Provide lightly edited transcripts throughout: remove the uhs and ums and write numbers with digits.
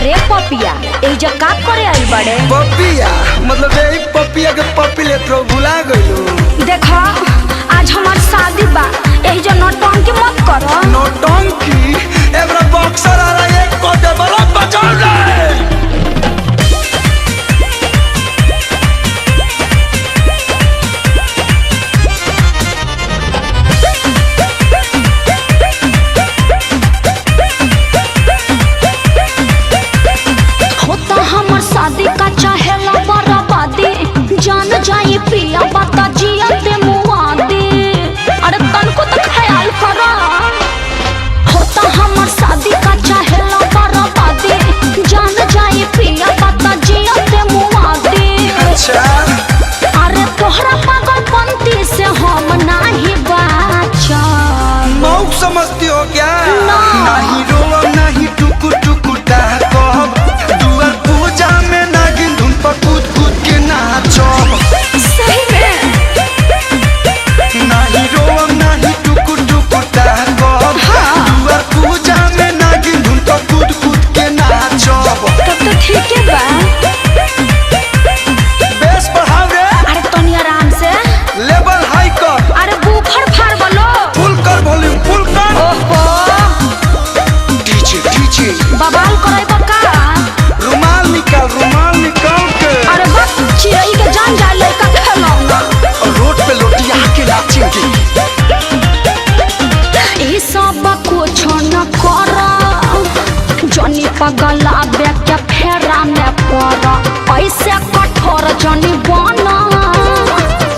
अरे पपिया एजा का करे आई बड़े? पपिया मतलब यही पपिया के पपी ले तो भुला गइलो। देखो आज हमार शादी बा, एजा नौटंकी मत करो। नौटंकी एबरा बॉक्सर आ रहा है, को दे बड़ा बचाओ रे। शादी का चाहेला बर्बादी, जान जाई पिया बता जिया ते मुआदी। अरे तनको तो ख्याल करो, होता हमर शादी का चाहेला बर्बादी, जान जाई पिया बता जिया ते मुआदी। अच्छा अरे तोहरा पागलपंती से हम नहीं बाचा। मौक समझती हो क्या? नहीं रोवा नहीं टुकु टुकु कहब, दुआर पूजा में नागिन धुन पर कूद कूद के नाचो। सही में नहीं रोवा नहीं टुकु टुकु कहब, दुआर पूजा में नागिन धुन पर कूद कूद के नाचो। तब तो ठीक है बा। बेस बढ़ाओ रे। अरे तनी आराम से, लेवल हाई कर। अरे बूफर फाड़ बोलो, फुल कर वॉल्यूम फुल कर। ओहो डीजे डीजे बवाल करे बका। रुमाल निकाल के। अरे बस चिड़ै के जान जाए लड़का खेलौना। और रोड पे लोटिया के नाचेंगे। ई सब कुछ न कर, जनी पगला के फेरा में पड़। ऐसे कठोर जनी बना,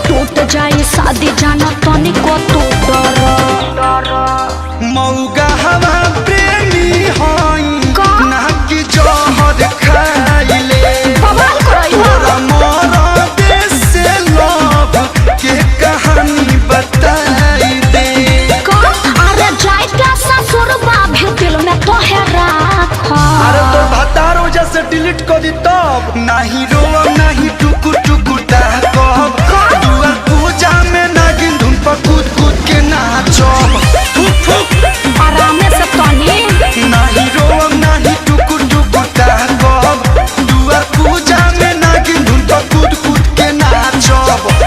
टूट जाए शादी जाना तनिको तू डर। मौगा हवा प्रेमी होई ना कि जहर खाइले। बवाल करई तोरा मोरा देश से लव के कहानी बताई दे। अरे जाए क्या ससुरबा भी दिल में तो है राखा। अरे तो भतार वजह से डिलीट कर दी तब। नहीं रोवा नहीं टुकु टुकु कहब, दुआर पूजा में नागिन धुन पर कूद कूद के नाचो। फुक फुक आराम से तनी। नहीं रोवा नहीं टुकु टुकु कहब, दुआर पूजा में नागिन धुन पर कूद कूद के नाचो।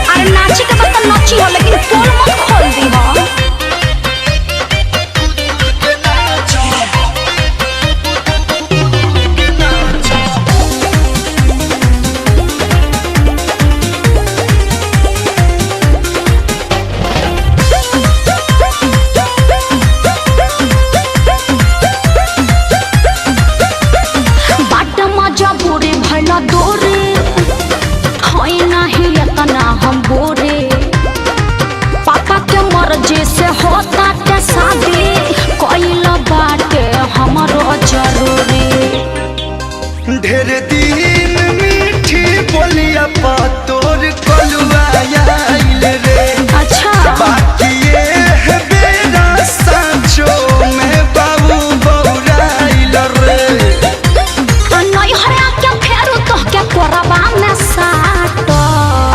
अरे नाची के बता नाची हो, लेकिन पोल मत खोल दी हो। बाट मजा बुरे भला दोरे, होई नहीं इतना हम बोरे। पापा के मर्जी से होता के शादी, कोइला बाटे हमरो जरूरी। ढेर दिन मीठी बोलिया पा तोर कलुआ आइल रे। अच्छा बाकी ये है बेरा सांचो में बाबू बौराइल रे। नहीं हरा के फेरू तो के कोरबा में साटो।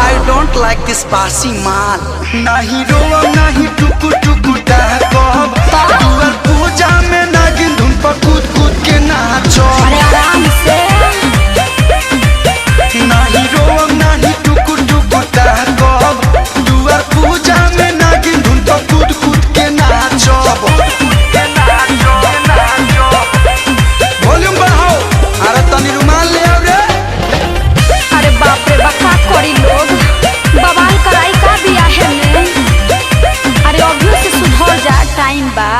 I don't like this बासी माल। नहीं रोवा नहीं टुकु टुकु कहब, दुआर पूजा में नागिन धुन पर कूद कूद के नाचो। अरे आराम से, नहीं रोवा नहीं टुकु टुकु कहब, दुआर पूजा में नागिन धुन पर कूद कूद के नाचो। वॉल्यूम बढ़ाओ। अरे तनी रुमाल ले आओ रे। अरे बाप रे बका करी लोग, बवाल कराई का बिया है में। अरे अभी से सुधर जा, टाइम बा।